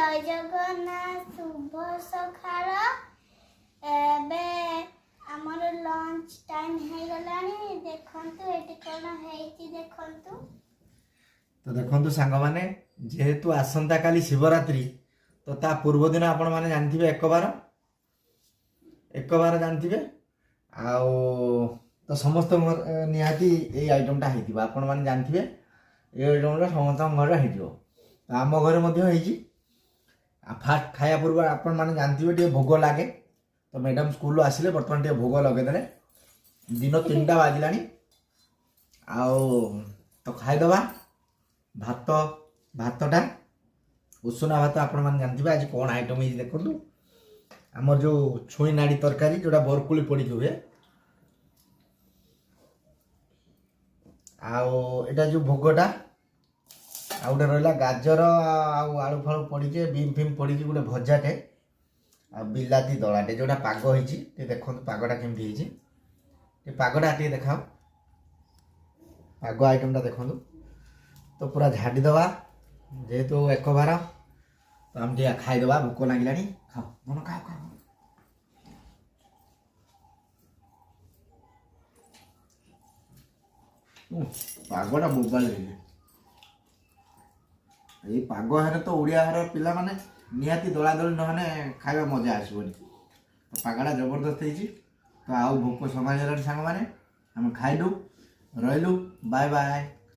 जय जगन्नाथ शुभ सकाळ एबे हमर लंच टाइम हे गलानी देखंतु एटी कोन हेची देखंतु तो देखंतु सांग माने जेहेतु आसंता काली शिवरात्रि तो ता पूर्व दिन आपण माने जानथिबे एक बार जानथिबे आउ तो समस्त निहाती ए आइटम टा हेतिबा आपण माने जानथिबे ए आइटम टा समस्त घर हेतिबो आम घरे मध्य हेची फास्ट खाया पूर्व आपण माने जानथिबे टे भोग लागे तो मैडम स्कूल आसिले बर्तमान टे भोग लगे देले दिन 3टा बाजिलानी आउ तो खाइ दबा भातटा उषुना भात आपण माने जानथिबे आज कोन आइटम हे देखंतु हमर जो छुई नाड़ी तरकारी जोटा बरकुली पड़ी हुए आउ एटा जो भोगटा आ गोटे रहा गाजर आलू फालू पड़ी बीम फिम पड़ी गोटे भजाटे आ बिलाती दलाटे जोटा पाग होती देखो पागटा केमती पागटा टे देखाओ पाग आइटमटा देखो तो पूरा झाड़ी दवा जेहेतु एक बार तो आम टे खाईदे भोक लगे खाओ मन खाओ खाओ पागटा बोबाल ये पाग है तो ओडिया घर पिला माने निहाती दला दली नहने खाଇବା मजा आसबनी तो पागटा जबरदस्त है तो आउ भोक समाज सांग मैंने आम खाइलु रहीलु बाय बाय।